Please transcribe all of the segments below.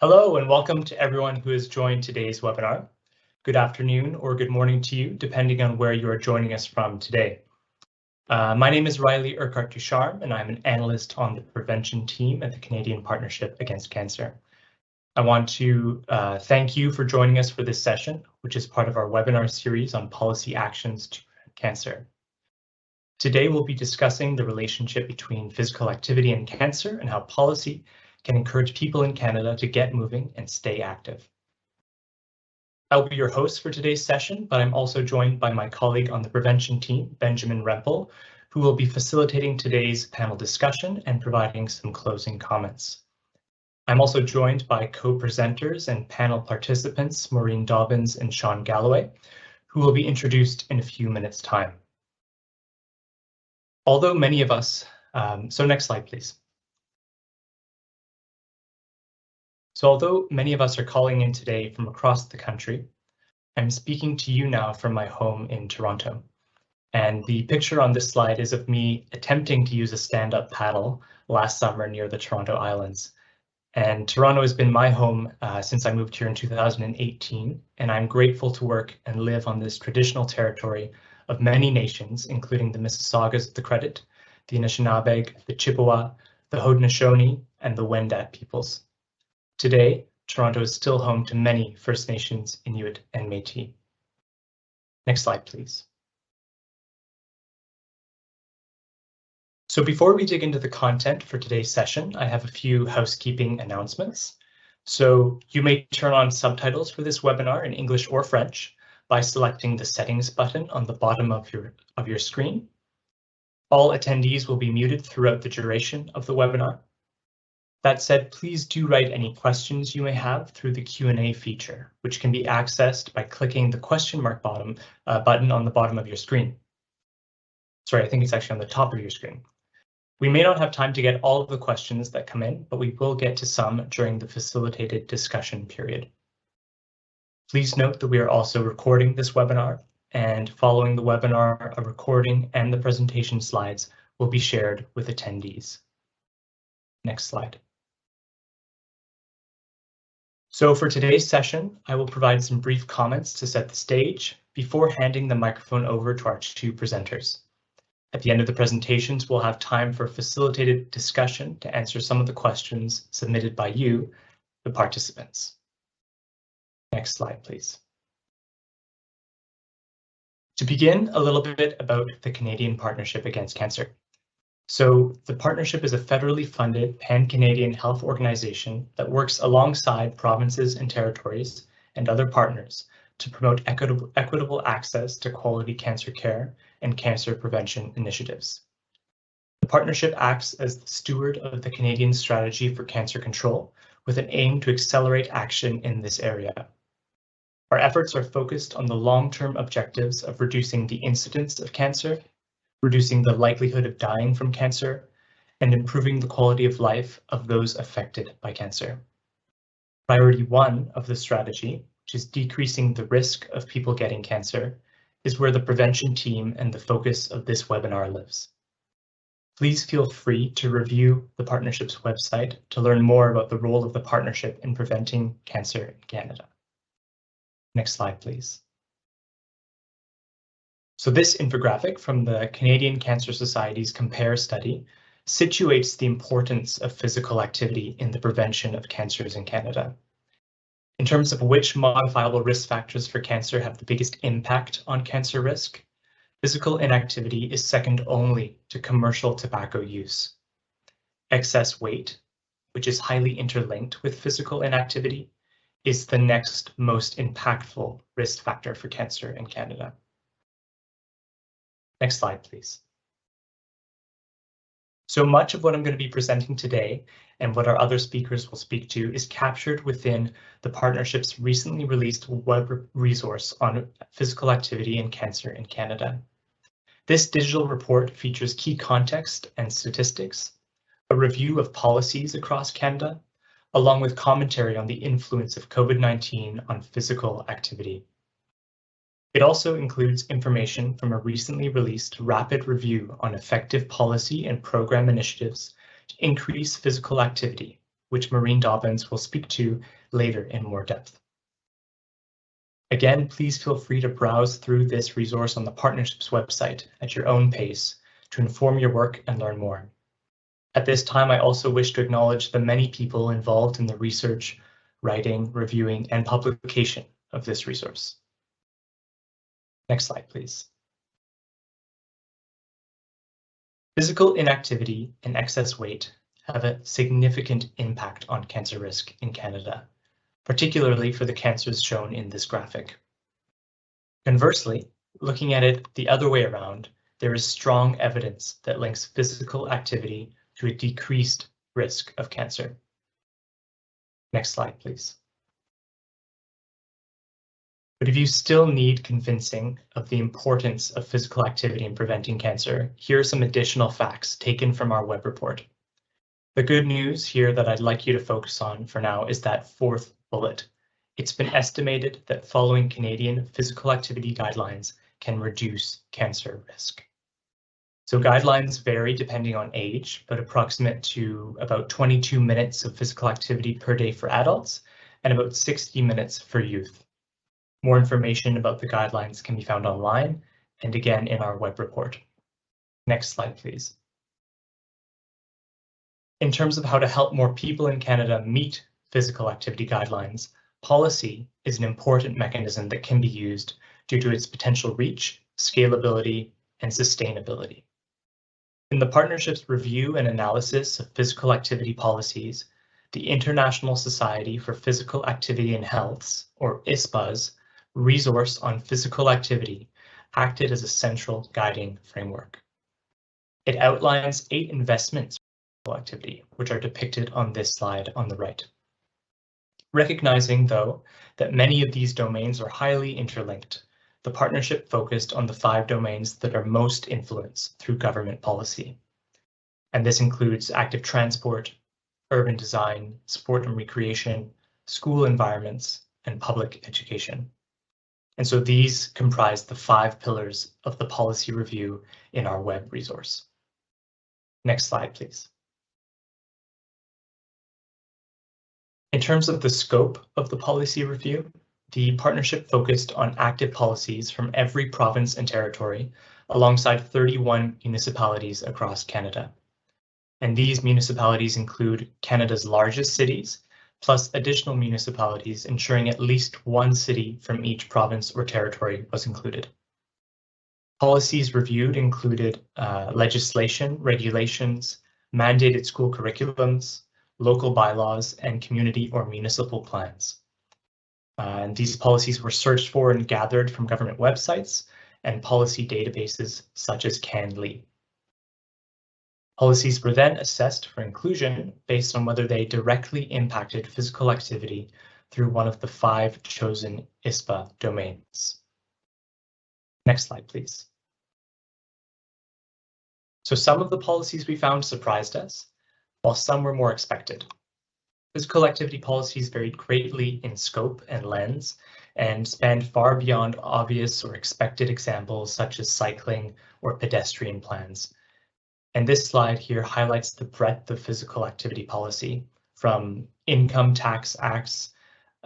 Hello and welcome to everyone who has joined today's webinar. Good afternoon or good morning to you, depending on where you are joining us from today. My name is Riley Urquhart-Ducharme, and I'm an analyst on the prevention team at the Canadian Partnership Against Cancer. I want to thank you for joining us for this session, which is part of our webinar series on policy actions to prevent cancer. Today, we'll be discussing the relationship between physical activity and cancer and how policy can encourage people in Canada to get moving and stay active. I'll be your host for today's session, but I'm also joined by my colleague on the prevention team, Benjamin Rempel, who will be facilitating today's panel discussion and providing some closing comments. I'm also joined by co-presenters and panel participants, Maureen Dobbins and Sean Galloway, who will be introduced in a few minutes' time. Although many of us, next slide, please. So although many of us are calling in today from across the country, I'm speaking to you now from my home in Toronto. And the picture on this slide is of me attempting to use a stand-up paddle last summer near the Toronto Islands. And Toronto has been my home since I moved here in 2018, and I'm grateful to work and live on this traditional territory of many nations, including the Mississaugas of the Credit, the Anishinaabe, the Chippewa, the Haudenosaunee, and the Wendat peoples. Today, Toronto is still home to many First Nations, Inuit, and Métis. Next slide, please. So before we dig into the content for today's session, I have a few housekeeping announcements. So you may turn on subtitles for this webinar in English or French by selecting the settings button on the bottom of your screen. All attendees will be muted throughout the duration of the webinar. That said, please do write any questions you may have through the Q&A feature, which can be accessed by clicking the question mark button on the bottom of your screen. Sorry, I think it's actually on the top of your screen. We may not have time to get all of the questions that come in, but we will get to some during the facilitated discussion period. Please note that we are also recording this webinar, and following the webinar, a recording and the presentation slides will be shared with attendees. Next slide. So for today's session, I will provide some brief comments to set the stage before handing the microphone over to our two presenters. At the end of the presentations, we'll have time for facilitated discussion to answer some of the questions submitted by you, the participants. Next slide, please. To begin, a little bit about the Canadian Partnership Against Cancer. So the partnership is a federally funded pan-Canadian health organization that works alongside provinces and territories and other partners to promote equitable access to quality cancer care and cancer prevention initiatives. The partnership acts as the steward of the Canadian Strategy for Cancer Control with an aim to accelerate action in this area. Our efforts are focused on the long-term objectives of reducing the incidence of cancer, reducing the likelihood of dying from cancer, and improving the quality of life of those affected by cancer. Priority 1 of the strategy, which is decreasing the risk of people getting cancer, is where the prevention team and the focus of this webinar lives. Please feel free to review the partnership's website to learn more about the role of the partnership in preventing cancer in Canada. Next slide, please. So this infographic from the Canadian Cancer Society's COMPARE study situates the importance of physical activity in the prevention of cancers in Canada. In terms of which modifiable risk factors for cancer have the biggest impact on cancer risk, physical inactivity is second only to commercial tobacco use. Excess weight, which is highly interlinked with physical inactivity, is the next most impactful risk factor for cancer in Canada. Next slide, please. So much of what I'm going to be presenting today and what our other speakers will speak to is captured within the partnership's recently released web resource on physical activity and cancer in Canada. This digital report features key context and statistics, a review of policies across Canada, along with commentary on the influence of COVID-19 on physical activity. It also includes information from a recently released rapid review on effective policy and program initiatives to increase physical activity, which Maureen Dobbins will speak to later in more depth. Again, please feel free to browse through this resource on the partnership's website at your own pace to inform your work and learn more. At this time, I also wish to acknowledge the many people involved in the research, writing, reviewing, and publication of this resource. Next slide, please. Physical inactivity and excess weight have a significant impact on cancer risk in Canada, particularly for the cancers shown in this graphic. Conversely, looking at it the other way around, there is strong evidence that links physical activity to a decreased risk of cancer. Next slide, please. But if you still need convincing of the importance of physical activity in preventing cancer, here are some additional facts taken from our web report. The good news here that I'd like you to focus on for now is that fourth bullet. It's been estimated that following Canadian physical activity guidelines can reduce cancer risk. So guidelines vary depending on age, but approximate to about 22 minutes of physical activity per day for adults and about 60 minutes for youth. More information about the guidelines can be found online and again in our web report. Next slide, please. In terms of how to help more people in Canada meet physical activity guidelines, policy is an important mechanism that can be used due to its potential reach, scalability, and sustainability. In the partnership's review and analysis of physical activity policies, the International Society for Physical Activity and Health's, or ISPA's, resource on physical activity acted as a central guiding framework. It outlines 8 investments in physical activity, which are depicted on this slide on the right. Recognizing, though, that many of these domains are highly interlinked, the partnership focused on the 5 domains that are most influenced through government policy. And this includes active transport, urban design, sport and recreation, school environments, and public education. And so these comprise the 5 pillars of the policy review in our web resource. Next slide, please. In terms of the scope of the policy review, the partnership focused on active policies from every province and territory alongside 31 municipalities across Canada. And these municipalities include Canada's largest cities, plus additional municipalities, ensuring at least one city from each province or territory was included. Policies reviewed included legislation, regulations, mandated school curriculums, local bylaws, and community or municipal plans. And these policies were searched for and gathered from government websites and policy databases such as CanLII. Policies were then assessed for inclusion based on whether they directly impacted physical activity through one of the 5 chosen ISPA domains. Next slide, please. So some of the policies we found surprised us, while some were more expected. Physical activity policies varied greatly in scope and lens and spanned far beyond obvious or expected examples such as cycling or pedestrian plans. And this slide here highlights the breadth of physical activity policy, from income tax acts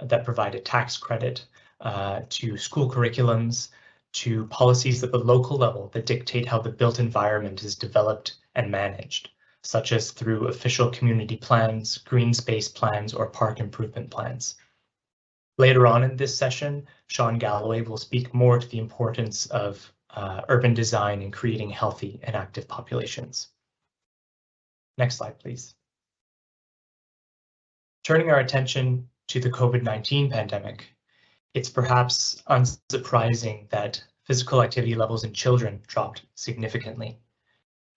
that provide a tax credit to school curriculums, to policies at the local level that dictate how the built environment is developed and managed, such as through official community plans, green space plans, or park improvement plans. Later on in this session, Sean Galloway will speak more to the importance of urban design and creating healthy and active populations. Next slide, please. Turning our attention to the COVID-19 pandemic, it's perhaps unsurprising that physical activity levels in children dropped significantly.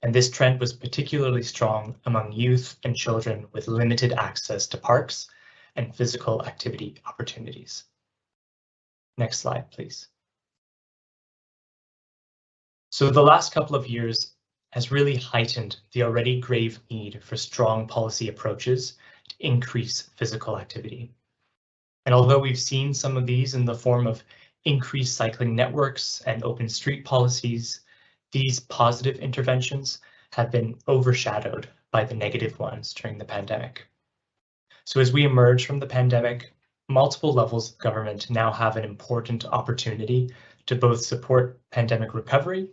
And this trend was particularly strong among youth and children with limited access to parks and physical activity opportunities. Next slide, please. So the last couple of years has really heightened the already grave need for strong policy approaches to increase physical activity. And although we've seen some of these in the form of increased cycling networks and open street policies, these positive interventions have been overshadowed by the negative ones during the pandemic. So as we emerge from the pandemic, multiple levels of government now have an important opportunity to both support pandemic recovery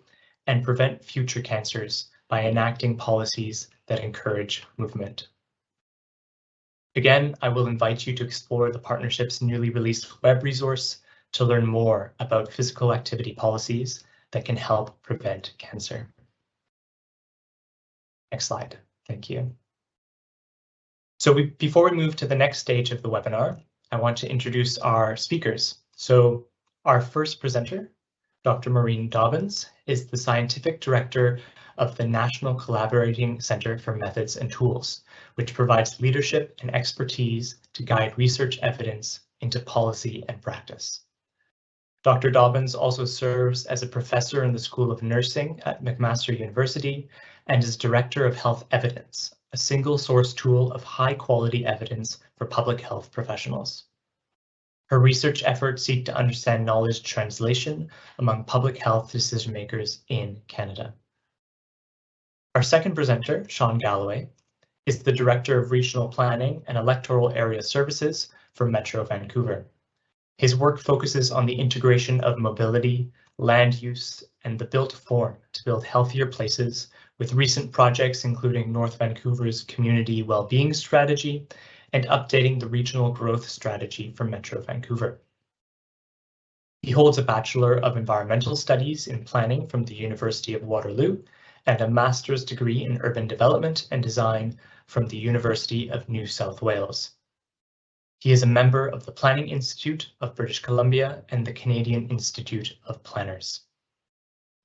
and prevent future cancers by enacting policies that encourage movement. Again, I will invite you to explore the partnership's newly released web resource to learn more about physical activity policies that can help prevent cancer. Next slide. Thank you. So before we move to the next stage of the webinar, I want to introduce our speakers. So our first presenter, Dr. Maureen Dobbins, is the Scientific Director of the National Collaborating Center for Methods and Tools, which provides leadership and expertise to guide research evidence into policy and practice. Dr. Dobbins also serves as a professor in the School of Nursing at McMaster University and is Director of Health Evidence, a single source tool of high quality evidence for public health professionals. Her research efforts seek to understand knowledge translation among public health decision makers in Canada. Our second presenter, Sean Galloway, is the Director of Regional Planning and Electoral Area Services for Metro Vancouver. His work focuses on the integration of mobility, land use, and the built form to build healthier places, with recent projects including North Vancouver's Community Wellbeing Strategy and updating the Regional Growth Strategy for Metro Vancouver. He holds a Bachelor of Environmental Studies in Planning from the University of Waterloo and a Master's degree in Urban Development and Design from the University of New South Wales. He is a member of the Planning Institute of British Columbia and the Canadian Institute of Planners.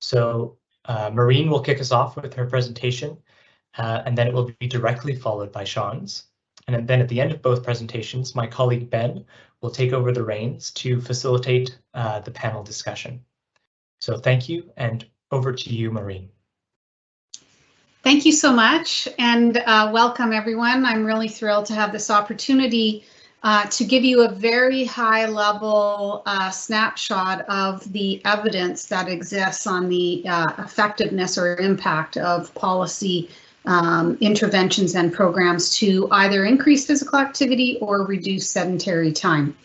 So Maureen will kick us off with her presentation, and then it will be directly followed by Sean's. And then at the end of both presentations, my colleague Ben will take over the reins to facilitate the panel discussion. So thank you, and over to you, Maureen. Thank you so much, and welcome everyone. I'm really thrilled to have this opportunity to give you a very high level snapshot of the evidence that exists on the effectiveness or impact of policy interventions and programs to either increase physical activity or reduce sedentary time.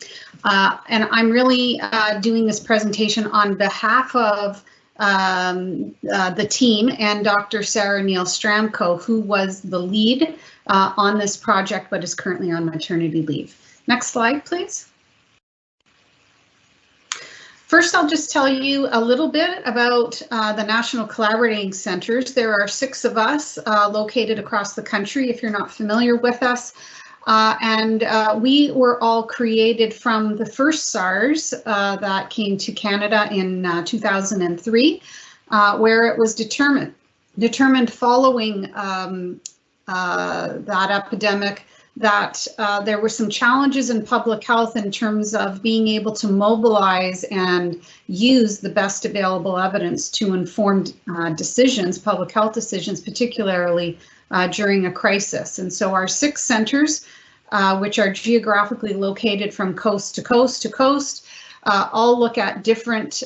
And I'm really doing this presentation on behalf of the team and Dr. Sarah Neal Stramko, who was the lead on this project but is currently on maternity leave. Next slide, please. First, I'll just tell you a little bit about the National Collaborating Centers. There are 6 of us located across the country, if you're not familiar with us. We were all created from the first SARS that came to Canada in 2003, where it was determined following that epidemic that there were some challenges in public health in terms of being able to mobilize and use the best available evidence to inform decisions, public health decisions, particularly during a crisis. And so our 6 centers, which are geographically located from coast to coast to coast, all look at different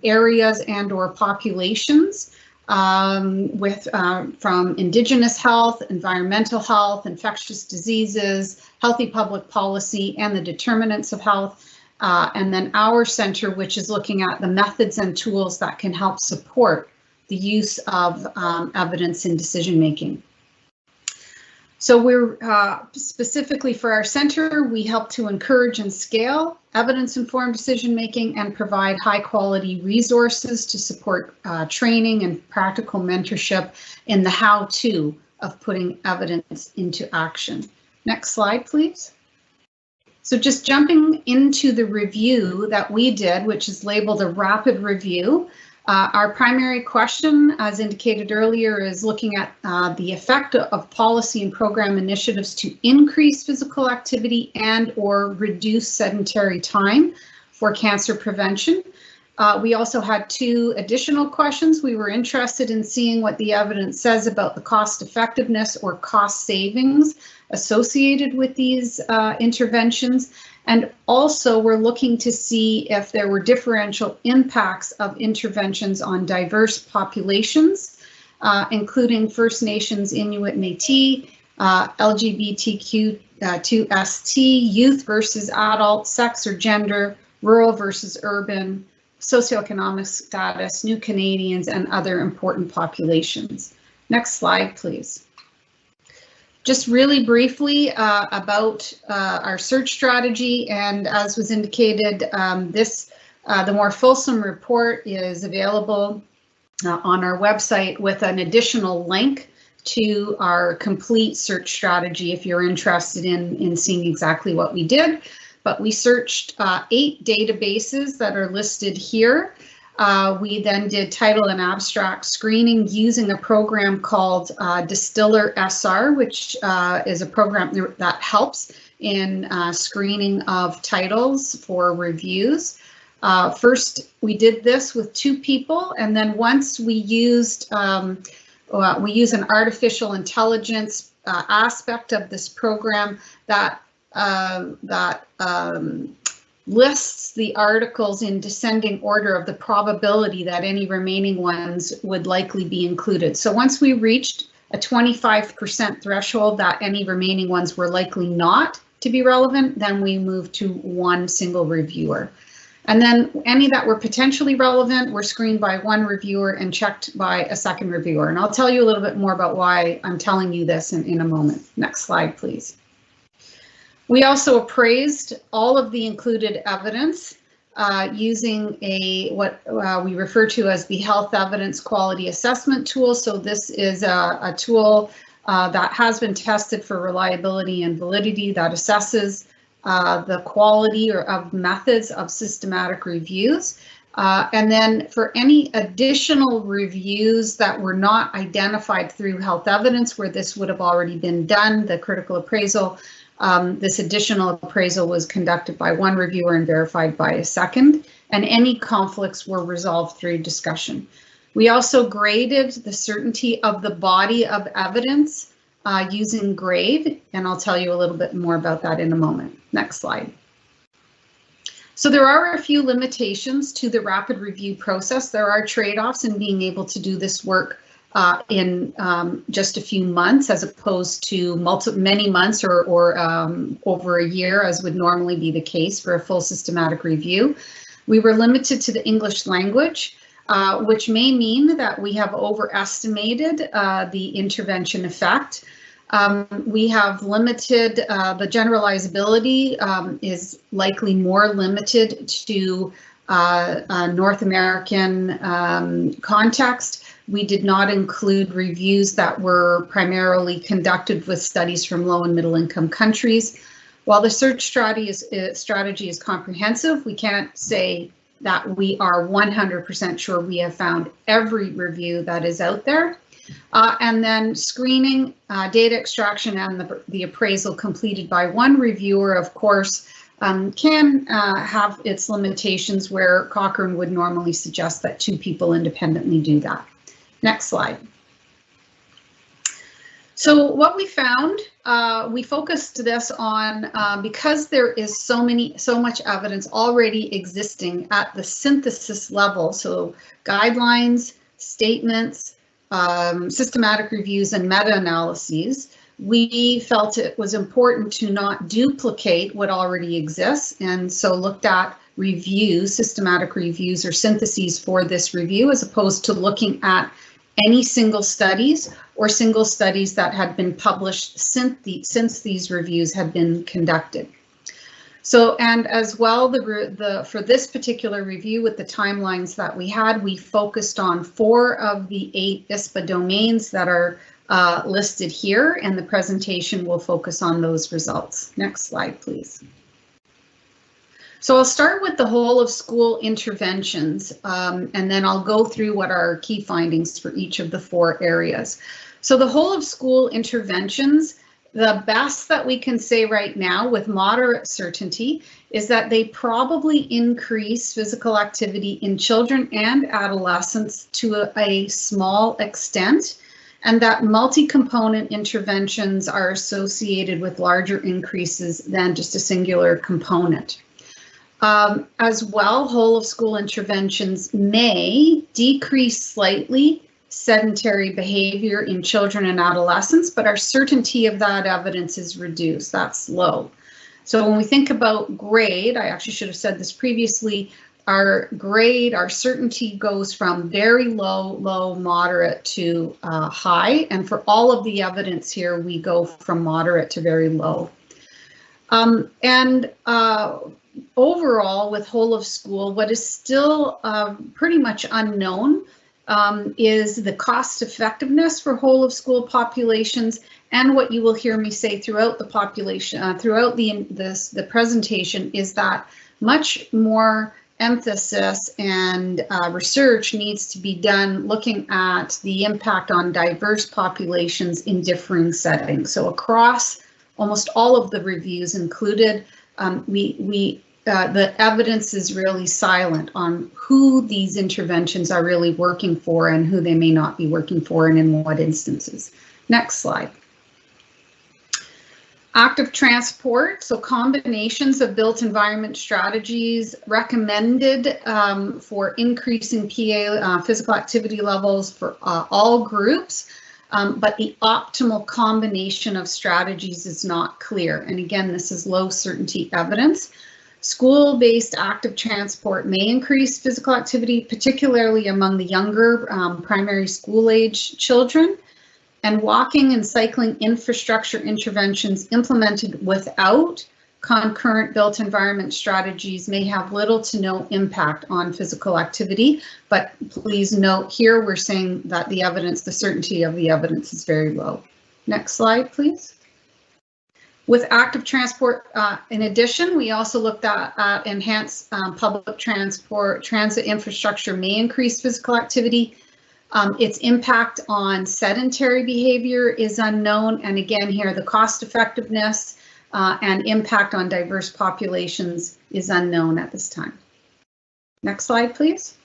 areas and or populations from Indigenous health, environmental health, infectious diseases, healthy public policy, and the determinants of health. And then our center, which is looking at the methods and tools that can help support the use of evidence in decision making. So we're specifically for our center, we help to encourage and scale evidence-informed decision-making and provide high-quality resources to support training and practical mentorship in the how-to of putting evidence into action. Next slide, please. So just jumping into the review that we did, which is labeled a rapid review. Our primary question, as indicated earlier, is looking at the effect of policy and program initiatives to increase physical activity and or reduce sedentary time for cancer prevention. We also had 2 additional questions. We were interested in seeing what the evidence says about the cost effectiveness or cost savings associated with these interventions. And also we're looking to see if there were differential impacts of interventions on diverse populations, including First Nations, Inuit, Métis, LGBTQ to ST, youth versus adult, sex or gender, rural versus urban, socioeconomic status, new Canadians, and other important populations. Next slide, please. Just really briefly about our search strategy, and as was indicated, the more fulsome report is available on our website with an additional link to our complete search strategy if you're interested in seeing exactly what we did. But we searched 8 databases that are listed here. We then did title and abstract screening using a program called Distiller SR, which is a program that helps in screening of titles for reviews. First, we did this with 2 people, and then once we used an artificial intelligence aspect of this program that lists the articles in descending order of the probability that any remaining ones would likely be included. So once we reached a 25% threshold that any remaining ones were likely not to be relevant, then we moved to 1 single reviewer. And then any that were potentially relevant were screened by 1 reviewer and checked by a 2nd reviewer. And I'll tell you a little bit more about why I'm telling you this in a moment. Next slide, please. We also appraised all of the included evidence using what we refer to as the Health Evidence Quality Assessment tool. So this is a tool that has been tested for reliability and validity that assesses the quality of methods of systematic reviews. And then for any additional reviews that were not identified through health evidence where this would have already been done, the critical appraisal, this additional appraisal was conducted by 1 reviewer and verified by a 2nd, and any conflicts were resolved through discussion. We also graded the certainty of the body of evidence using grade, and I'll tell you a little bit more about that in a moment. Next slide. So there are a few limitations to the rapid review process. There are trade-offs in being able to do this work in just a few months, as opposed to many months or over a year, as would normally be the case for a full systematic review. We were limited to the English language, which may mean that we have overestimated the intervention effect. We have limited, the generalizability is likely more limited to a North American context. We did not include reviews that were primarily conducted with studies from low and middle income countries. While the search strategy is comprehensive, we can't say that we are 100% sure we have found every review that is out there. And then screening, data extraction, and the appraisal completed by 1 reviewer, of course, can have its limitations, where Cochrane would normally suggest that 2 people independently do that. Next slide. So what we found, we focused this on because there is so much evidence already existing at the synthesis level, so guidelines, statements, systematic reviews, and meta-analyses. We felt it was important to not duplicate what already exists, and so looked at reviews, systematic reviews or syntheses for this review, as opposed to looking at any single studies or single studies that had been published since these reviews had been conducted. So, and as well, for this particular review, with the timelines that we had, we focused on 4 of the 8 ISPA domains that are listed here, and the presentation will focus on those results. Next slide, please. So I'll start with the whole of school interventions, and then I'll go through what are our key findings for each of the 4 areas. So the whole of school interventions, the best that we can say right now with moderate certainty is that they probably increase physical activity in children and adolescents to a small extent, and that multi-component interventions are associated with larger increases than just a singular component. As well, whole of school interventions may decrease slightly sedentary behavior in children and adolescents, but our certainty of that evidence is reduced. That's low. So when we think about grade, I actually should have said this previously, our grade, our certainty goes from very low, low, moderate to high. And for all of the evidence here, we go from moderate to very low. Overall, with whole of school, what is still pretty much unknown is the cost effectiveness for whole of school populations, and what you will hear me say throughout the population, throughout the presentation, is that much more emphasis and research needs to be done looking at the impact on diverse populations in differing settings. So across almost all of the reviews included, the evidence is really silent on who these interventions are really working for and who they may not be working for and in what instances. Next slide. Active transport, so combinations of built environment strategies recommended for increasing PA physical activity levels for all groups, but the optimal combination of strategies is not clear. And again, this is low certainty evidence. School-based active transport may increase physical activity, particularly among the younger primary school age children. And walking and cycling infrastructure interventions implemented without concurrent built environment strategies may have little to no impact on physical activity. But please note here, we're saying that the evidence, the certainty of the evidence is very low. Next slide, please. With active transport, in addition, we also looked at enhanced public transport, transit infrastructure may increase physical activity. Its impact on sedentary behavior is unknown, and again here the cost effectiveness and impact on diverse populations is unknown at this time. Next slide, please.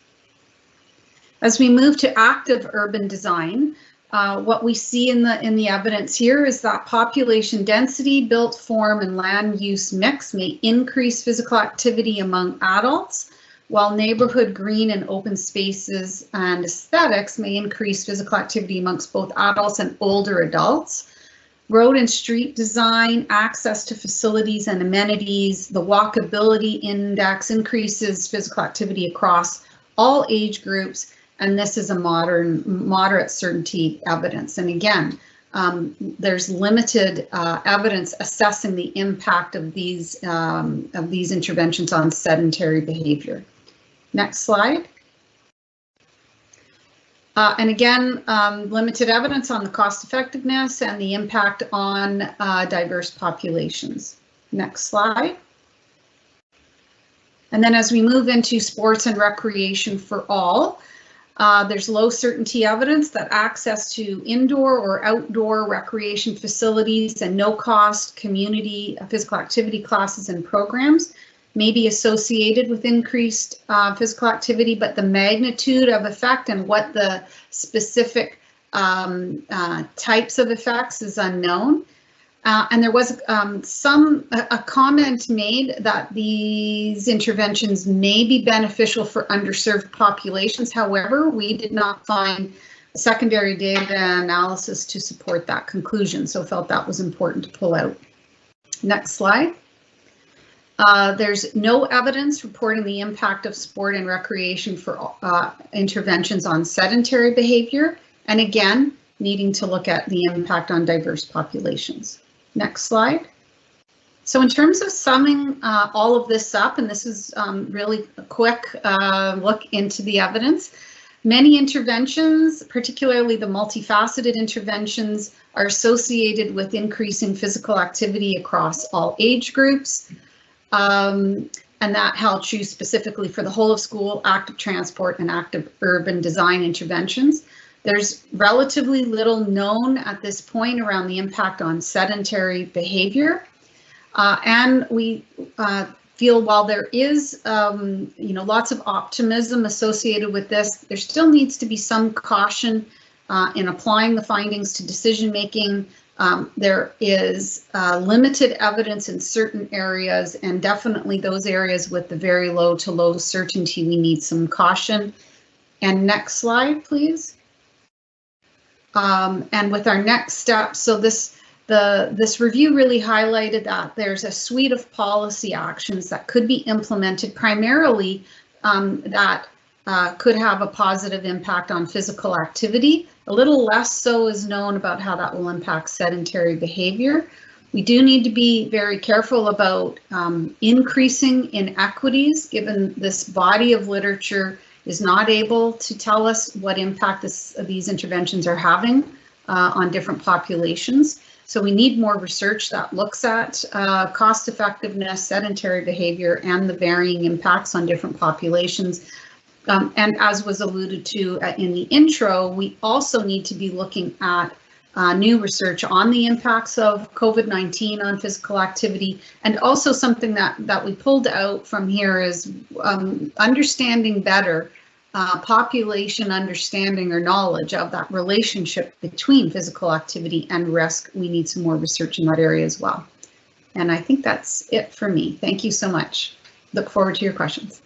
As we move to active urban design, what we see in the evidence here is that population density, built form, and land use mix may increase physical activity among adults, while neighborhood green and open spaces and aesthetics may increase physical activity amongst both adults and older adults. Road and street design, access to facilities and amenities, the walkability index increases physical activity across all age groups, and this is a moderate certainty evidence. And again, there's limited evidence assessing the impact of these interventions on sedentary behavior. Next slide. And again, limited evidence on the cost effectiveness and the impact on diverse populations. Next slide. And then as we move into sports and recreation for all, there's low certainty evidence that access to indoor or outdoor recreation facilities and no cost community physical activity classes and programs may be associated with increased physical activity, but the magnitude of effect and what the specific types of effects is unknown. And there was a comment made that these interventions may be beneficial for underserved populations. However, we did not find secondary data analysis to support that conclusion, so felt that was important to pull out. Next slide. There's no evidence reporting the impact of sport and recreation for interventions on sedentary behavior, and again, needing to look at the impact on diverse populations. Next slide. So in terms of summing all of this up, and this is really a quick look into the evidence, many interventions, particularly the multifaceted interventions, are associated with increasing physical activity across all age groups. And that held true specifically for the whole of school, active transport, and active urban design interventions. There's relatively little known at this point around the impact on sedentary behavior. And we feel while there is lots of optimism associated with this, there still needs to be some caution in applying the findings to decision making. There is limited evidence in certain areas, and definitely those areas with the very low to low certainty, we need some caution. And next slide, please. And with our next step, so this review really highlighted that there's a suite of policy actions that could be implemented primarily that could have a positive impact on physical activity. A little less so is known about how that will impact sedentary behavior. We do need to be very careful about increasing inequities, given this body of literature is not able to tell us what impact these interventions are having on different populations. So we need more research that looks at cost effectiveness, sedentary behavior, and the varying impacts on different populations. And as was alluded to in the intro, we also need to be looking at new research on the impacts of COVID-19 on physical activity. And also something that we pulled out from here is understanding better population understanding or knowledge of that relationship between physical activity and risk. We need some more research in that area as well. And I think that's it for me. Thank you so much. Look forward to your questions.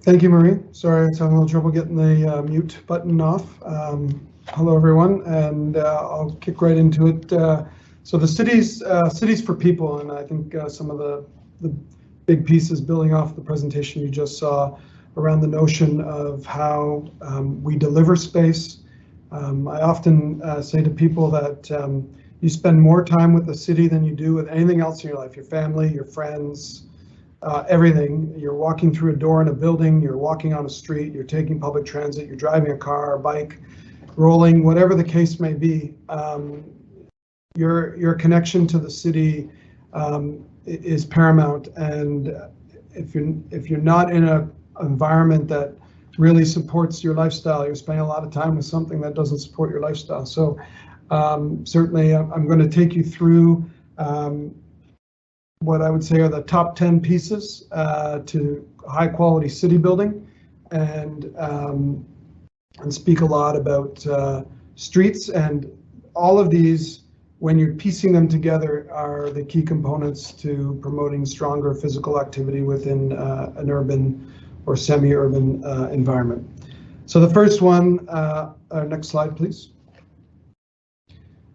Thank you, Marie. Sorry, I was having a little trouble getting the mute button off. Hello, everyone, and I'll kick right into it. So the cities for people, and I think some of the big pieces building off the presentation you just saw around the notion of how we deliver space. I often say to people that you spend more time with the city than you do with anything else in your life, your family, your friends, everything. You're walking through a door in a building, you're walking on a street, you're taking public transit, you're driving a car, a bike, rolling, whatever the case may be. Your connection to the city is paramount, and if you're not in an environment that really supports your lifestyle, you're spending a lot of time with something that doesn't support your lifestyle. So certainly I'm going to take you through what I would say are the top 10 pieces to high quality city building, and speak a lot about streets. And all of these, when you're piecing them together, are the key components to promoting stronger physical activity within an urban or semi-urban environment. So the first one, next slide, please.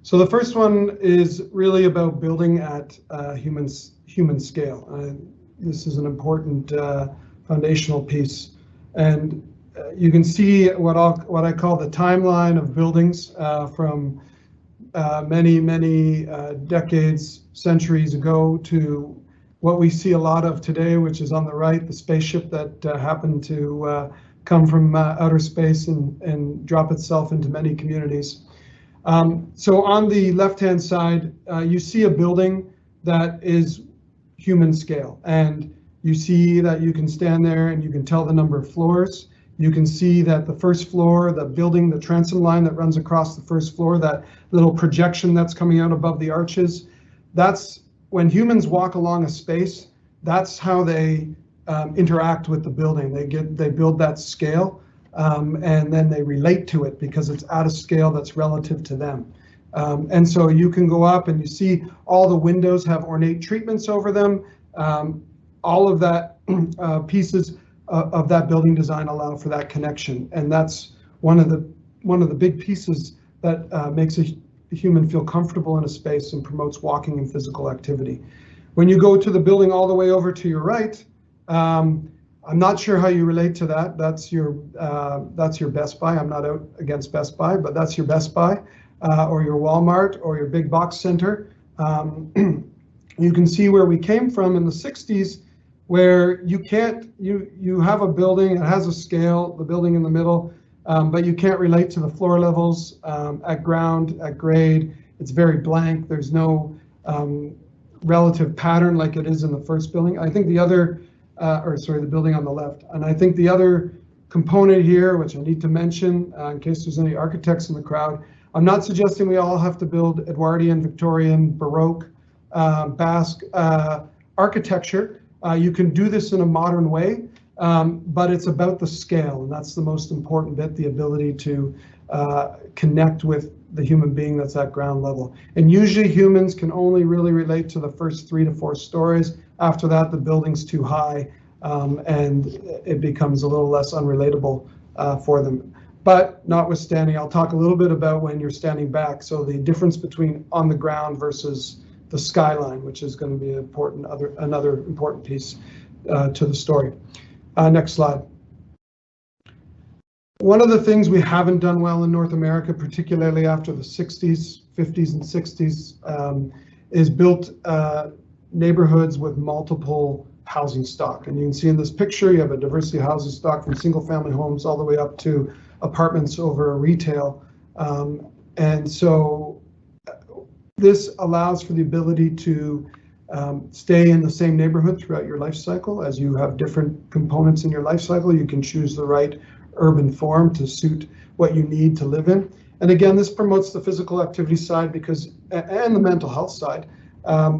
So the first one is really about building at human scale. This is an important foundational piece, and you can see what I call the timeline of buildings from many decades, centuries ago, to what we see a lot of today, which is on the right, the spaceship that happened to come from outer space and drop itself into many communities. So on the left-hand side, you see a building that is human scale, and you see that you can stand there and you can tell the number of floors. You can see that the first floor, the building, the transom line that runs across the first floor, that little projection that's coming out above the arches, that's when humans walk along a space, that's how they interact with the building. They build that scale. And then they relate to it because it's at a scale that's relative to them. And so you can go up and you see all the windows have ornate treatments over them. All of that pieces of that building design allow for that connection. And that's one of the big pieces that makes a human feel comfortable in a space and promotes walking and physical activity. When you go to the building all the way over to your right, I'm not sure how you relate to that. That's your Best Buy. I'm not out against Best Buy, but that's your Best Buy or your Walmart or your big box center. You can see where we came from in the 60s, where you have a building, it has a scale, the building in the middle, but you can't relate to the floor levels at ground, at grade. It's very blank. There's no relative pattern like it is in the first building. I think the building on the left. And I think the other component here, which I need to mention in case there's any architects in the crowd, I'm not suggesting we all have to build Edwardian, Victorian, Baroque, Basque architecture. You can do this in a modern way. but it's about the scale, and that's the most important bit, the ability to connect with the human being that's at ground level. And usually humans can only really relate to the first 3 to 4 stories. After that, the building's too high, and it becomes a little less unrelatable for them. But notwithstanding, I'll talk a little bit about when you're standing back. So the difference between on the ground versus the skyline, which is going to be another important piece to the story. Next slide. One of the things we haven't done well in North America, particularly after the 60s, 50s, and 60s, is built neighborhoods with multiple housing stock. And you can see in this picture, you have a diversity of housing stock from single family homes all the way up to apartments over retail. And so this allows for the ability to stay in the same neighborhood throughout your life cycle. As you have different components in your life cycle, you can choose the right urban form to suit what you need to live in. And again, this promotes the physical activity side and the mental health side,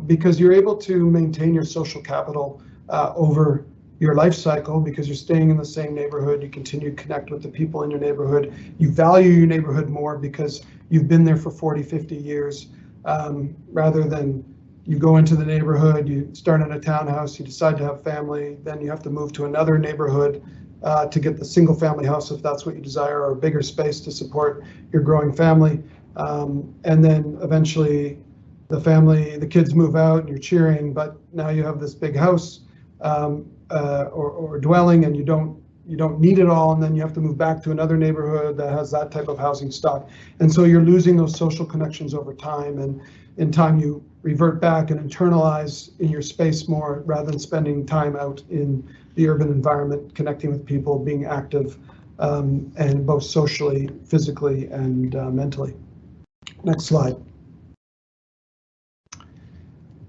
because you're able to maintain your social capital over your life cycle because you're staying in the same neighborhood. You continue to connect with the people in your neighborhood. You value your neighborhood more because you've been there for 40, 50 years, rather than you go into the neighborhood, you start in a townhouse, you decide to have family, then you have to move to another neighborhood to get the single family house if that's what you desire, or a bigger space to support your growing family. And then eventually the kids move out and you're cheering, but now you have this big house or dwelling, and you don't need it all, and then you have to move back to another neighborhood that has that type of housing stock. And so you're losing those social connections over time, and in time you revert back and internalize in your space more rather than spending time out in the urban environment, connecting with people, being active, and both socially, physically, and mentally. Next slide.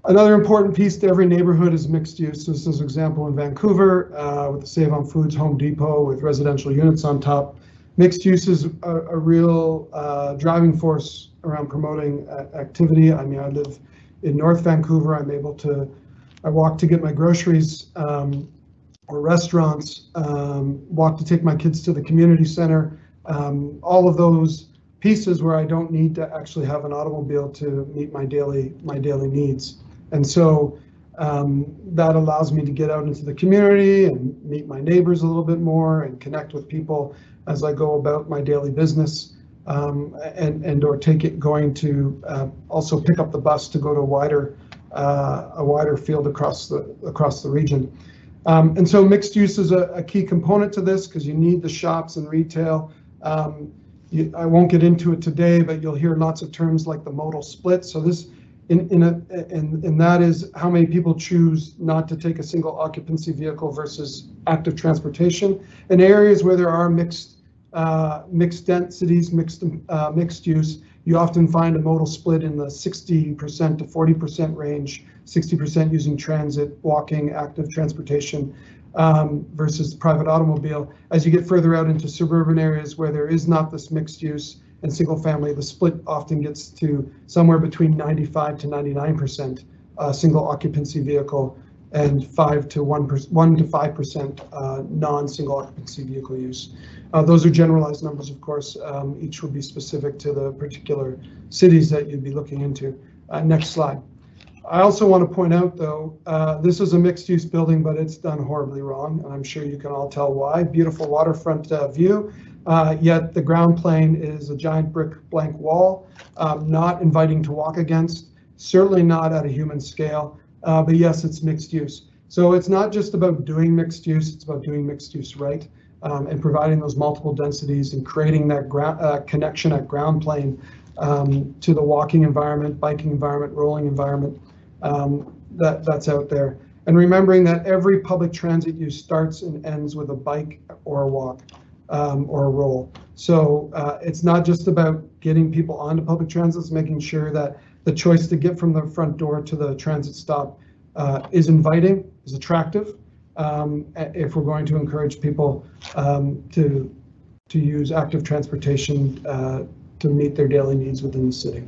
Another important piece to every neighborhood is mixed use. This is an example in Vancouver with the Save on Foods Home Depot with residential units on top. Mixed use is a real driving force around promoting activity. I mean, I live in North Vancouver. I walk to get my groceries or restaurants, walk to take my kids to the community center. All of those pieces where I don't need to actually have an automobile to meet my daily needs. And so that allows me to get out into the community and meet my neighbors a little bit more and connect with people as I go about my daily business, or going to also pick up the bus to go to a wider field across the region. And so mixed use is a key component to this because you need the shops and retail. I won't get into it today, but you'll hear lots of terms like the modal split. So this, and that is how many people choose not to take a single occupancy vehicle versus active transportation. In areas where there are mixed densities, mixed use, you often find a modal split in the 60% to 40% range, 60% using transit, walking, active transportation, versus private automobile. As you get further out into suburban areas where there is not this mixed use and single family, the split often gets to somewhere between 95 to 99% single occupancy vehicle and 1 to 5% non-single occupancy vehicle use. Those are generalized numbers, of course. Each would be specific to the particular cities that you'd be looking into. Next slide. I also want to point out, though, this is a mixed-use building, but it's done horribly wrong, and I'm sure you can all tell why. Beautiful waterfront view, yet the ground plane is a giant brick blank wall, not inviting to walk against, certainly not at a human scale, but yes, it's mixed use. So it's not just about doing mixed use, it's about doing mixed use right, and providing those multiple densities and creating that connection at ground plane to the walking environment, biking environment, rolling environment that's out there. And remembering that every public transit use starts and ends with a bike or a walk or a roll. So it's not just about getting people onto public transit, it's making sure that the choice to get from the front door to the transit stop is inviting, is attractive, if we're going to encourage people to use active transportation to meet their daily needs within the city.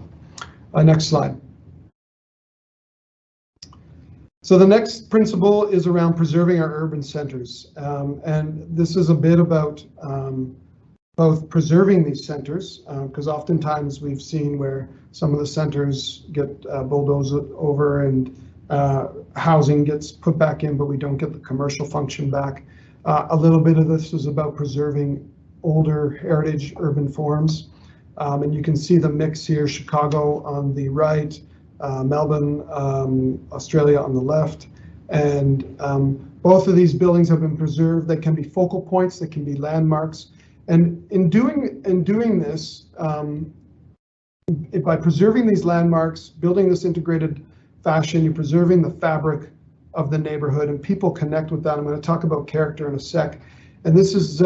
Next slide. So the next principle is around preserving our urban centers. And this is a bit about both preserving these centers, because oftentimes we've seen where some of the centers get bulldozed over and housing gets put back in, but we don't get the commercial function back. A little bit of this is about preserving older heritage urban forms. And you can see the mix here, Chicago on the right, Melbourne, Australia on the left. And both of these buildings have been preserved. They can be focal points, they can be landmarks. And in doing this, by preserving these landmarks, building this integrated fashion, you're preserving the fabric of the neighborhood, and people connect with that. I'm going to talk about character in a sec. And this is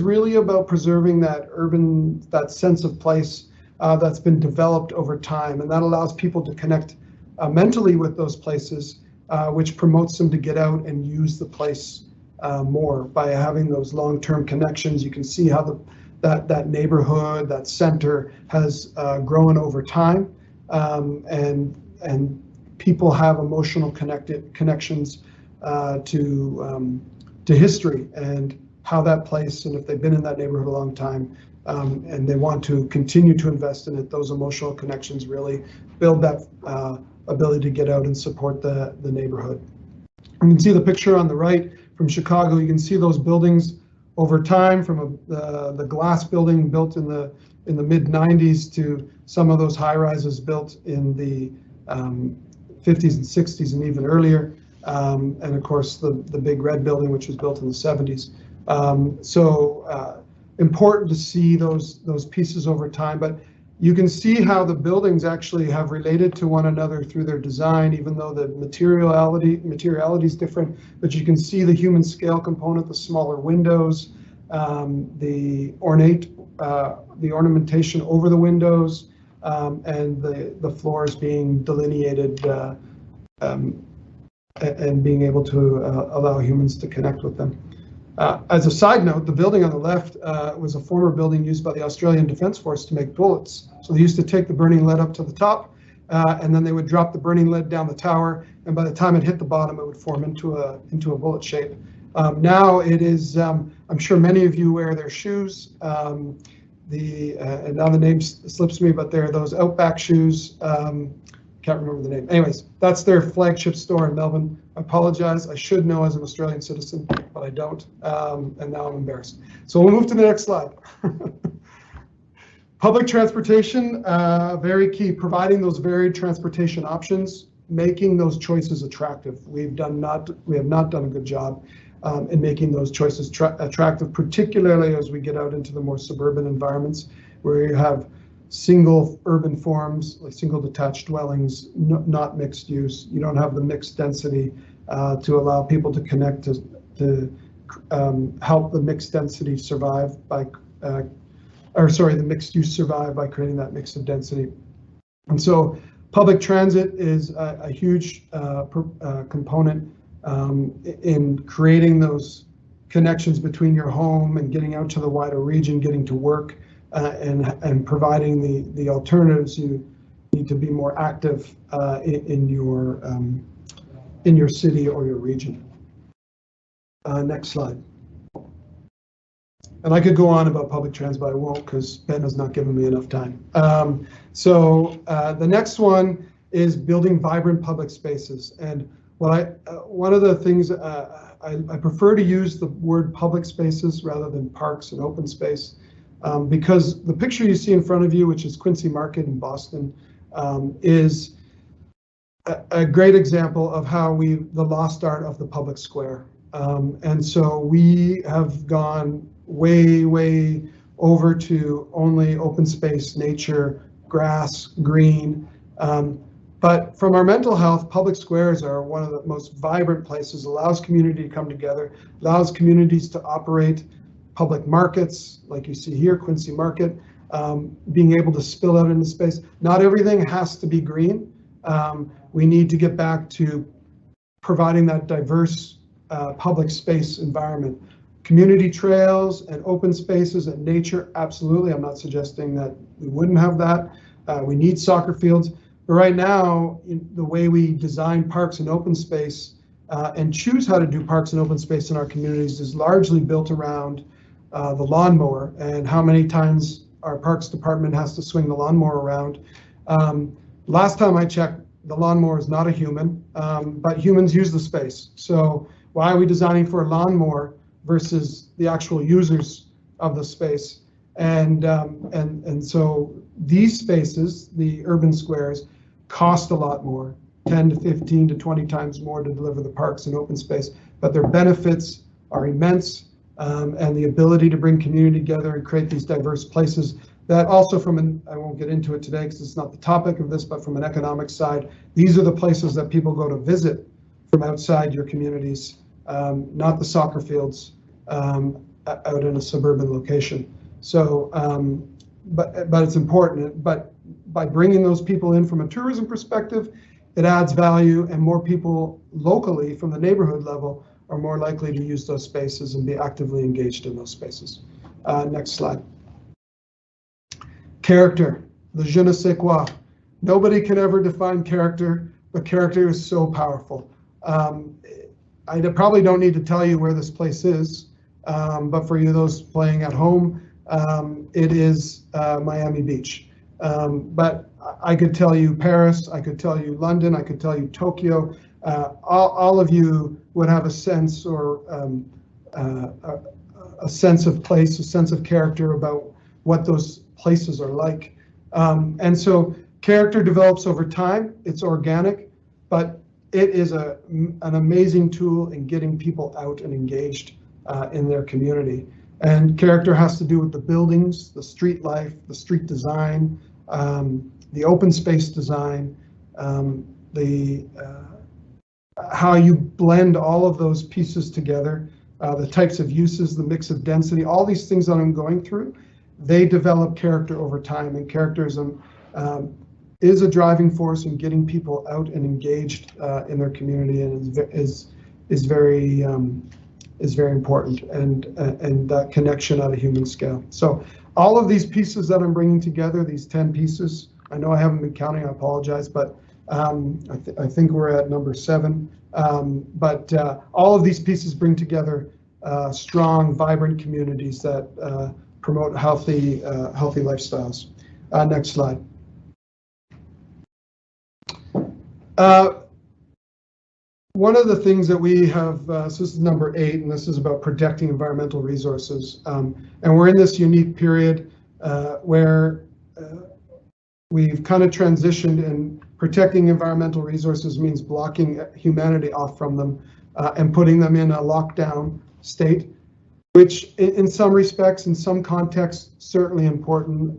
really about preserving that sense of place that's been developed over time, and that allows people to connect mentally with those places, which promotes them to get out and use the place more by having those long-term connections. You can see how that neighborhood, that center has grown over time, and people have emotional connections to history and how that place, and if they've been in that neighborhood a long time and they want to continue to invest in it, those emotional connections really build that ability to get out and support the neighborhood. You can see the picture on the right from Chicago. You can see those buildings over time, from the glass building built in the mid 90s to some of those high rises built in the 50s and 60s and even earlier. And of course the big red building, which was built in the 70s. Important to see those pieces over time, but you can see how the buildings actually have related to one another through their design, even though the materiality is different. But you can see the human scale component, the smaller windows, the ornamentation over the windows, and the floors being delineated and being able to allow humans to connect with them. As a side note, the building on the left was a former building used by the Australian Defence Force to make bullets. So they used to take the burning lead up to the top, and then they would drop the burning lead down the tower, and by the time it hit the bottom, it would form into a bullet shape. Now it is, I'm sure many of you wear their shoes. And now the name slips me, but they're those Outback shoes. Can't remember the name. Anyways, that's their flagship store in Melbourne. I apologize. I should know as an Australian citizen, but I don't. And now I'm embarrassed. So we'll move to the next slide. Public transportation, very key. Providing those varied transportation options, making those choices attractive. We have not done a good job in making those choices attractive, particularly as we get out into the more suburban environments where you have single urban forms, like single detached dwellings, not mixed use. You don't have the mixed density to allow people to connect to help the mixed density survive by, the mixed use survive by creating that mix of density. And so public transit is a huge component in creating those connections between your home and getting out to the wider region, getting to work, and providing the alternatives. You need to be more active in your city or your region. Next slide. And I could go on about public transit, but I won't because Ben has not given me enough time. The next one is building vibrant public spaces. And one of the things I prefer to use the word public spaces rather than parks and open space. Because the picture you see in front of you, which is Quincy Market in Boston, is a great example of how the lost art of the public square. And so we have gone way over to only open space, nature, grass, green. But from our mental health, public squares are one of the most vibrant places, allows community to come together, allows communities to operate public markets, like you see here, Quincy Market, being able to spill out into space. Not everything has to be green. We need to get back to providing that diverse public space environment. Community trails and open spaces and nature, absolutely. I'm not suggesting that we wouldn't have that. We need soccer fields, But right now, the way we design parks and open space and choose how to do parks and open space in our communities is largely built around the lawnmower and how many times our parks department has to swing the lawnmower around. Last time I checked, the lawnmower is not a human, but humans use the space. So why are we designing for a lawnmower versus the actual users of the space? And so these spaces, the urban squares, cost a lot more, 10 to 15 to 20 times more to deliver the parks and open space, but their benefits are immense, and the ability to bring community together and create these diverse places that also I won't get into it today because it's not the topic of this, but from an economic side, these are the places that people go to visit from outside your communities, not the soccer fields out in a suburban location. So, but it's important. But by bringing those people in from a tourism perspective, it adds value, and more people locally from the neighborhood level are more likely to use those spaces and be actively engaged in those spaces. Next slide. Character, the je ne sais quoi. Nobody can ever define character, but character is so powerful. I probably don't need to tell you where this place is, but for you, those playing at home, it is Miami Beach. But I could tell you Paris, I could tell you London, I could tell you Tokyo. All of you would have a sense or a sense of place, a sense of character about what those places are like. And so character develops over time. It's organic, but it is an amazing tool in getting people out and engaged in their community. And character has to do with the buildings, the street life, the street design, the open space design, how you blend all of those pieces together, the types of uses, the mix of density, all these things that I'm going through, they develop character over time, and characterism is a driving force in getting people out and engaged in their community, and is very important, and that connection at a human scale. So all of these pieces that I'm bringing together, these 10 pieces, I know I haven't been counting, I apologize, but I think we're at number 7. But all of these pieces bring together strong, vibrant communities that promote healthy lifestyles. Next slide. One of the things that we have, so this is number 8, and this is about protecting environmental resources. And we're in this unique period where we've kind of transitioned, and protecting environmental resources means blocking humanity off from them and putting them in a lockdown state, which in some respects, in some contexts, certainly important,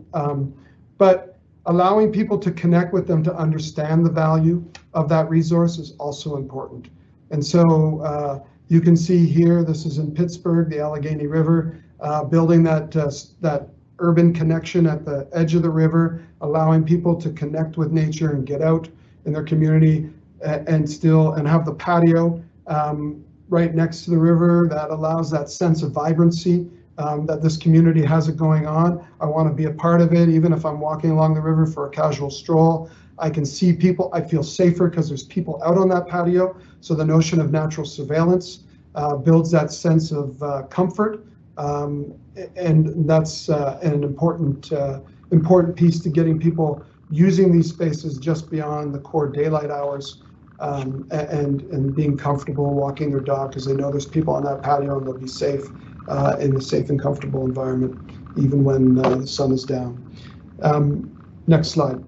but allowing people to connect with them to understand the value of that resource is also important. And so you can see here, this is in Pittsburgh, the Allegheny River, building that urban connection at the edge of the river, allowing people to connect with nature and get out in their community and have the patio right next to the river that allows that sense of vibrancy that this community has it going on. I want to be a part of it, even if I'm walking along the river for a casual stroll. I can see people, I feel safer because there's people out on that patio. So the notion of natural surveillance builds that sense of comfort, and that's an important piece to getting people using these spaces just beyond the core daylight hours, and being comfortable walking their dog because they know there's people on that patio and they'll be safe in a safe and comfortable environment, even when the sun is down. Next slide.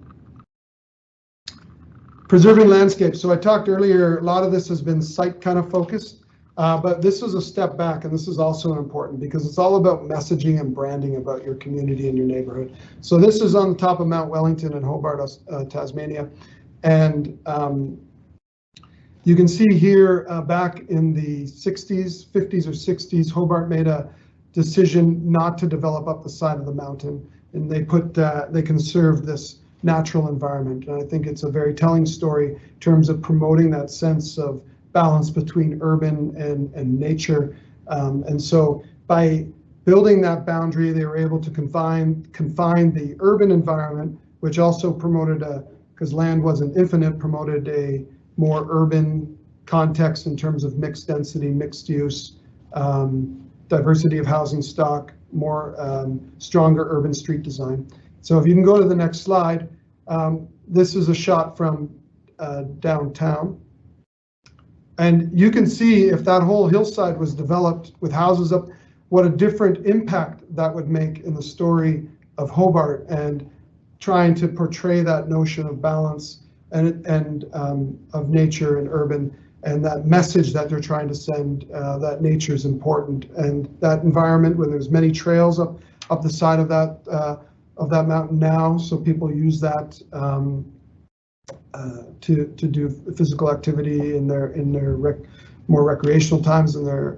Preserving landscapes. So I talked earlier, a lot of this has been site kind of focused, but this is a step back, and this is also important because it's all about messaging and branding about your community and your neighborhood. So this is on the top of Mount Wellington in Hobart, Tasmania, and you can see here back in the 60s, 50s or 60s, Hobart made a decision not to develop up the side of the mountain, and they conserved this natural environment. And I think it's a very telling story in terms of promoting that sense of balance between urban and nature. And so by building that boundary, they were able to confine the urban environment, which also promoted because land wasn't infinite, promoted a more urban context in terms of mixed density, mixed use, diversity of housing stock, more stronger urban street design. So if you can go to the next slide, this is a shot from downtown. And you can see if that whole hillside was developed with houses up, what a different impact that would make in the story of Hobart and trying to portray that notion of balance and of nature and urban, and that message that they're trying to send, that nature is important, and that environment where there's many trails up the side of that mountain now, so people use that to do physical activity in their more recreational times in their.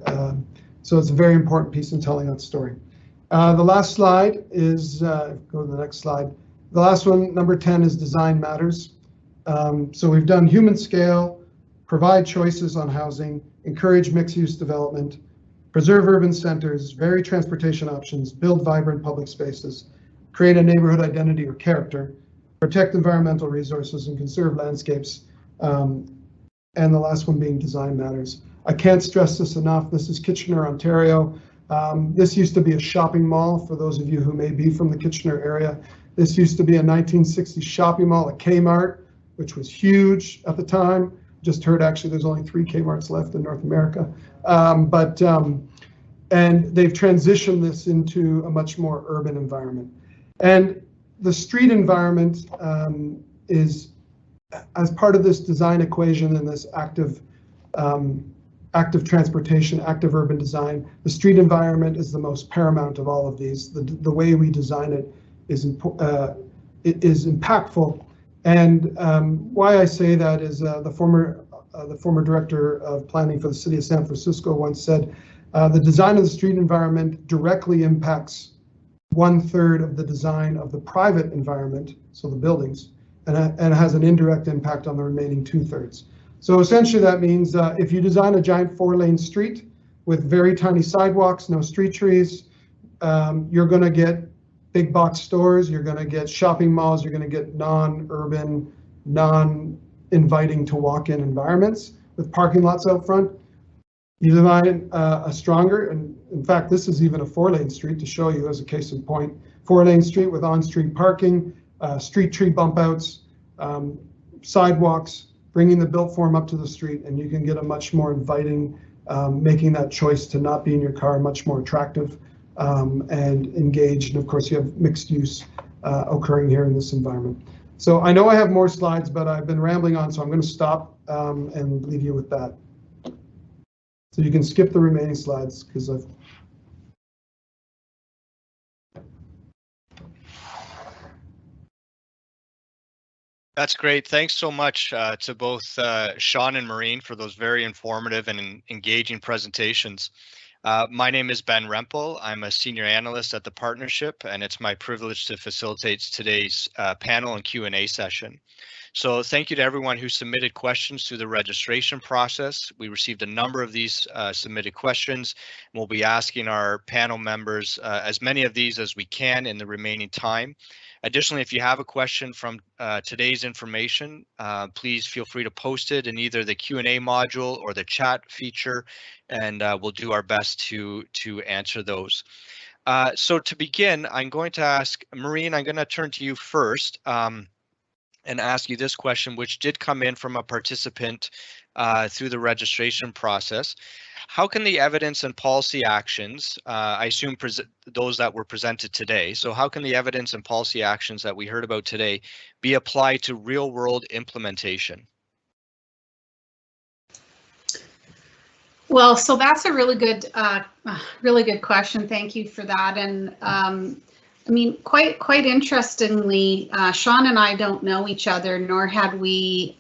So it's a very important piece in telling that story. The last slide is go to the next slide. The last one, number 10, is design matters. So we've done human scale, provide choices on housing, encourage mixed-use development, preserve urban centers, vary transportation options, build vibrant public spaces, create a neighborhood identity or character, protect environmental resources, and conserve landscapes. And the last one being design matters. I can't stress this enough. This is Kitchener, Ontario. This used to be a shopping mall, for those of you who may be from the Kitchener area. This used to be a 1960s shopping mall, a Kmart, which was huge at the time. Just heard actually there's only 3 Kmarts left in North America. And they've transitioned this into a much more urban environment. And the street environment is, as part of this design equation and this active transportation, active urban design, the street environment is the most paramount of all of these. The way we design it is impactful. And why I say that is the former director of planning for the city of San Francisco once said, the design of the street environment directly impacts 1/3 of the design of the private environment, so the buildings, and has an indirect impact on the remaining 2/3. So essentially that means if you design a giant 4-lane street with very tiny sidewalks, no street trees, you're going to get big box stores, you're going to get shopping malls, you're going to get non-urban, non-inviting to walk in environments with parking lots out front. You design a stronger, and in fact, this is even a 4-lane street to show you as a case in point, 4-lane street with on-street parking, street tree bump outs, sidewalks, bringing the built form up to the street, and you can get a much more inviting, making that choice to not be in your car much more attractive and engaged. And of course, you have mixed use occurring here in this environment. So I know I have more slides, but I've been rambling on, so I'm going to stop and leave you with that. So you can skip the remaining slides because I've. That's great. Thanks so much to both Sean and Maureen for those very informative and engaging presentations. My name is Ben Rempel. I'm a senior analyst at the partnership, and it's my privilege to facilitate today's panel and Q&A session. So thank you to everyone who submitted questions through the registration process. We received a number of these submitted questions, and we'll be asking our panel members as many of these as we can in the remaining time. Additionally, if you have a question from today's information, please feel free to post it in either the Q&A module or the chat feature, and we'll do our best to answer those. So to begin, I'm going to ask Maureen, I'm going to turn to you first and ask you this question, which did come in from a participant through the registration process. How can the evidence and policy actions, I assume those that were presented today, so how can the evidence and policy actions that we heard about today be applied to real-world implementation? Well, so that's a really good question. Thank you for that. And I mean, quite interestingly, Sean and I don't know each other, nor had we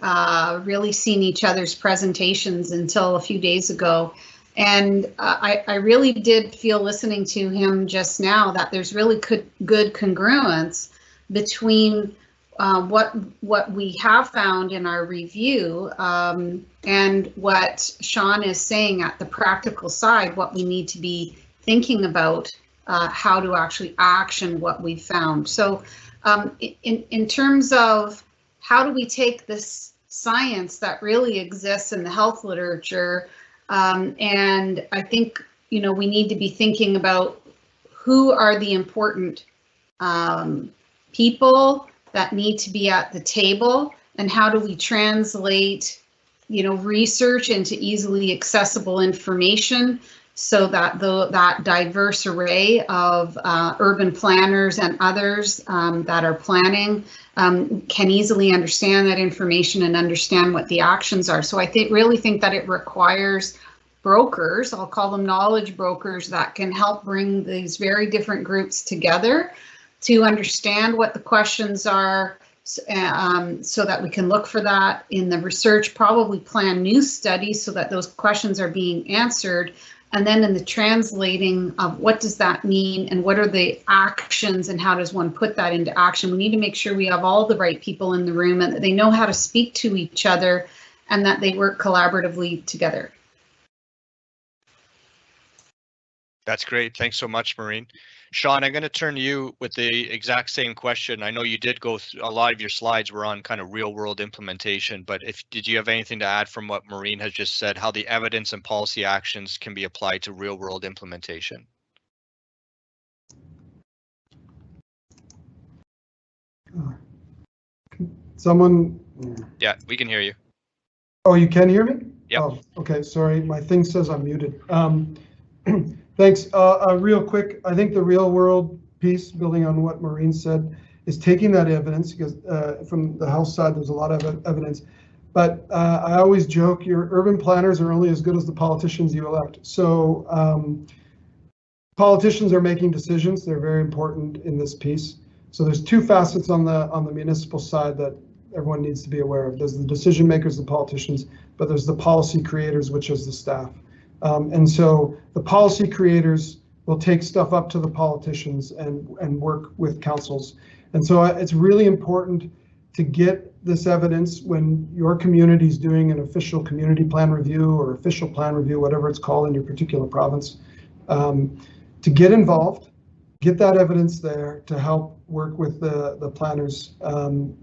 really seen each other's presentations until a few days ago. And I really did feel, listening to him just now, that there's really good congruence between what we have found in our review and what Sean is saying at the practical side, what we need to be thinking about, how to actually action what we found. So in terms of how do we take this science that really exists in the health literature, and I think, you know, we need to be thinking about who are the important people that need to be at the table, and how do we translate, you know, research into easily accessible information, so that that diverse array of urban planners and others that are planning can easily understand that information and understand what the actions are. So I really think that it requires brokers, I'll call them knowledge brokers, that can help bring these very different groups together to understand what the questions are, so that we can look for that in the research, probably plan new studies so that those questions are being answered. And then in the translating of what does that mean and what are the actions and how does one put that into action, we need to make sure we have all the right people in the room and that they know how to speak to each other and that they work collaboratively together. That's great. Thanks so much, Maureen. Sean, I'm going to turn to you with the exact same question. I know you did go through, a lot of your slides were on kind of real world implementation, but did you have anything to add from what Maureen has just said, how the evidence and policy actions can be applied to real world implementation? Someone? Yeah, we can hear you. Oh, you can hear me? Yeah. Oh, okay, sorry, my thing says I'm muted. Thanks. Real quick, I think the real world piece, building on what Maureen said, is taking that evidence, because from the health side, there's a lot of evidence. But I always joke, your urban planners are only as good as the politicians you elect. So politicians are making decisions. They're very important in this piece. So there's two facets on the municipal side that everyone needs to be aware of. There's the decision makers, the politicians, but there's the policy creators, which is the staff. And so the policy creators will take stuff up to the politicians and work with councils. And so it's really important to get this evidence when your community is doing an official community plan review or official plan review, whatever it's called in your particular province, to get involved, get that evidence there to help work with the planners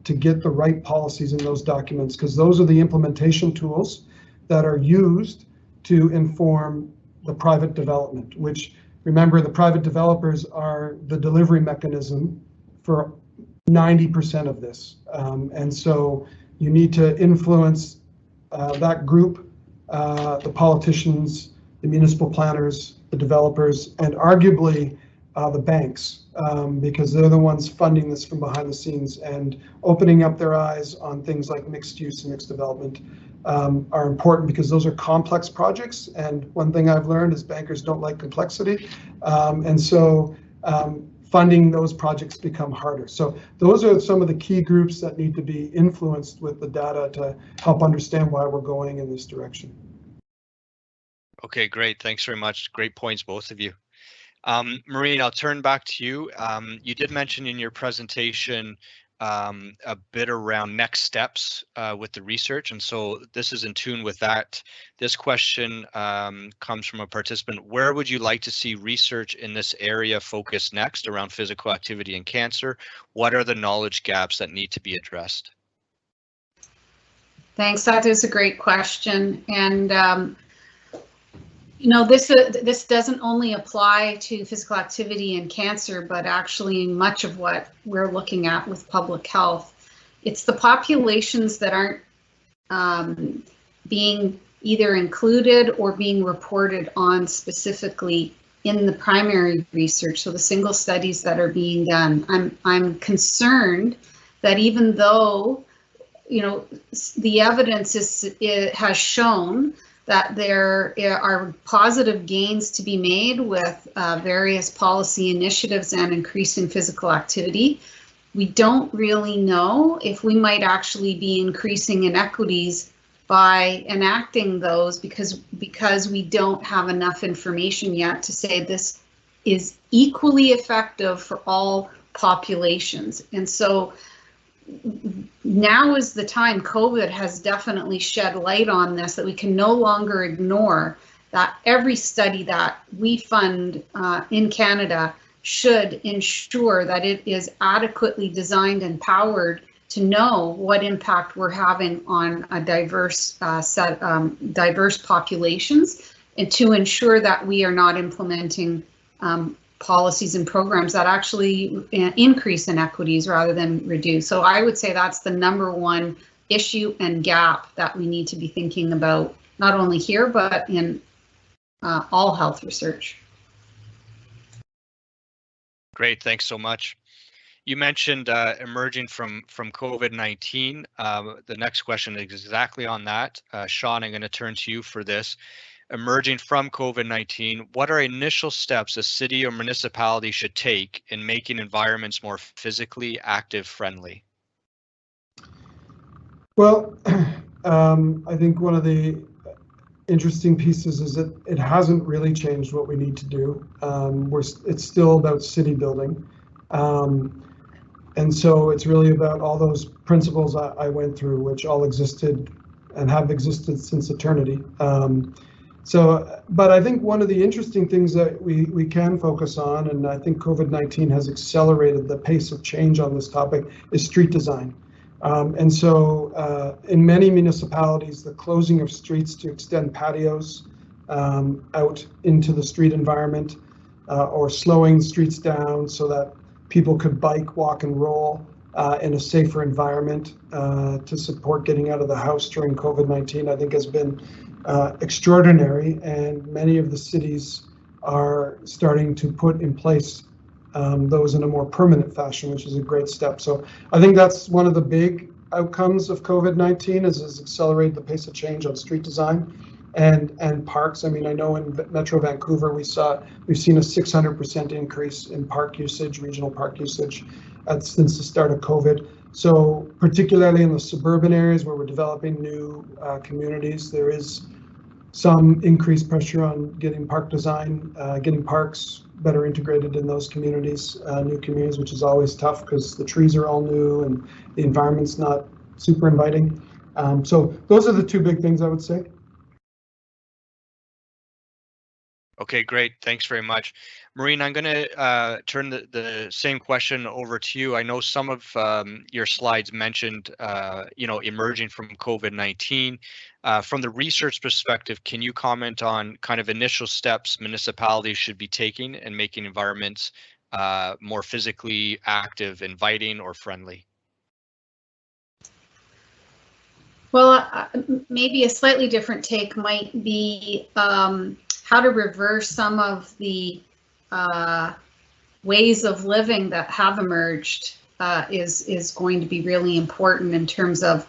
to get the right policies in those documents, because those are the implementation tools that are used to inform the private development, which, remember, the private developers are the delivery mechanism for 90% of this. And so you need to influence that group, the politicians, the municipal planners, the developers, and arguably the banks, because they're the ones funding this from behind the scenes and opening up their eyes on things like mixed use and mixed development are important, because those are complex projects. And one thing I've learned is bankers don't like complexity. And so funding those projects become harder. So those are some of the key groups that need to be influenced with the data to help understand why we're going in this direction. Okay, great. Thanks very much. Great points, both of you. Maureen, I'll turn back to you. You did mention in your presentation a bit around next steps with the research, and so this is in tune with that. This question comes from a participant. Where would you like to see research in this area focus next around physical activity and cancer? What are the knowledge gaps that need to be addressed? Thanks, that is a great question. And you know, this doesn't only apply to physical activity and cancer, but actually much of what we're looking at with public health. It's the populations that aren't being either included or being reported on specifically in the primary research, so the single studies that are being done. I'm concerned that even though, you know, the evidence has shown that there are positive gains to be made with various policy initiatives and increasing physical activity, we don't really know if we might actually be increasing inequities by enacting those, because we don't have enough information yet to say this is equally effective for all populations. And so now is the time. COVID has definitely shed light on this, that we can no longer ignore that every study that we fund in Canada should ensure that it is adequately designed and powered to know what impact we're having on a diverse diverse populations, and to ensure that we are not implementing policies and programs that actually increase inequities rather than reduce. So I would say that's the #1 issue and gap that we need to be thinking about, not only here, but in all health research. Great, thanks so much. You mentioned emerging from COVID-19. The next question is exactly on that. Sean, I'm going to turn to you for this. Emerging from COVID-19, what are initial steps a city or municipality should take in making environments more physically active friendly? Well, I think one of the interesting pieces is that it hasn't really changed what we need to do. It's still about city building. And so it's really about all those principles I went through, which all existed and have existed since eternity. But I think one of the interesting things that we can focus on, and I think COVID-19 has accelerated the pace of change on this topic, is street design. And so in many municipalities, the closing of streets to extend patios out into the street environment, or slowing streets down so that people could bike, walk, and roll in a safer environment to support getting out of the house during COVID-19, I think has been extraordinary, and many of the cities are starting to put in place those in a more permanent fashion, which is a great step. So I think that's one of the big outcomes of COVID-19 is accelerate the pace of change on street design and parks. I mean, I know in Metro Vancouver we've seen a 600% increase in park usage, regional park usage, since the start of COVID. So particularly in the suburban areas where we're developing new communities, there is some increased pressure on getting park design, getting parks better integrated in those communities, new communities, which is always tough because the trees are all new and the environment's not super inviting. So those are the two big things I would say. Okay, great. Thanks very much. Maureen, I'm going to turn the same question over to you. I know some of your slides mentioned, emerging from COVID-19. From the research perspective, can you comment on kind of initial steps municipalities should be taking in making environments more physically active, inviting, or friendly? Well, maybe a slightly different take might be how to reverse some of the ways of living that have emerged is going to be really important in terms of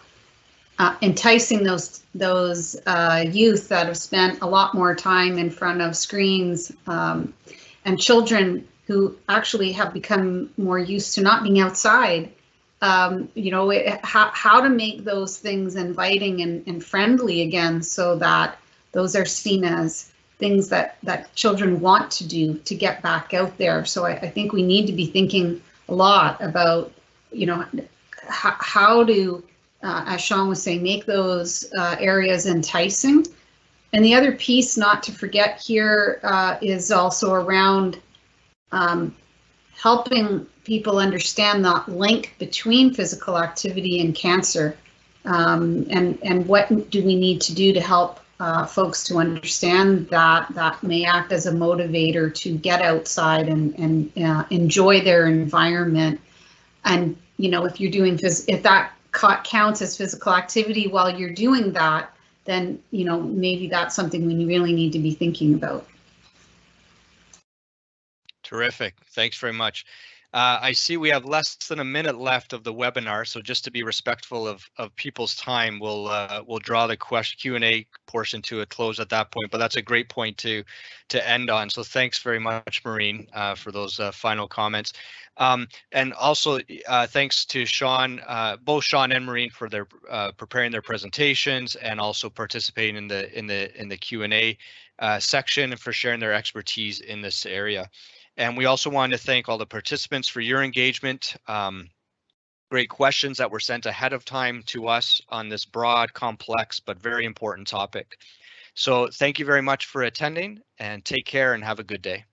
enticing those youth that have spent a lot more time in front of screens, and children who actually have become more used to not being outside. How to make those things inviting and friendly again, so that those are seen as things that children want to do to get back out there. So I think we need to be thinking a lot about, how to, as Sean was saying, make those areas enticing. And the other piece not to forget here is also around helping people understand that link between physical activity and cancer, and what do we need to do to help folks to understand that may act as a motivator to get outside and enjoy their environment. And if you're doing if that counts as physical activity while you're doing that, then maybe that's something we really need to be thinking about. Terrific. Thanks very much. I see we have less than a minute left of the webinar, so just to be respectful of people's time, we'll draw the Q&A portion to a close at that point. But that's a great point to end on. So thanks very much, Maureen, for those final comments. And also thanks to Sean, both Sean and Maureen, for their preparing their presentations and also participating in the Q&A section, and for sharing their expertise in this area. And we also want to thank all the participants for your engagement. Great questions that were sent ahead of time to us on this broad, complex, but very important topic. So thank you very much for attending, and take care and have a good day.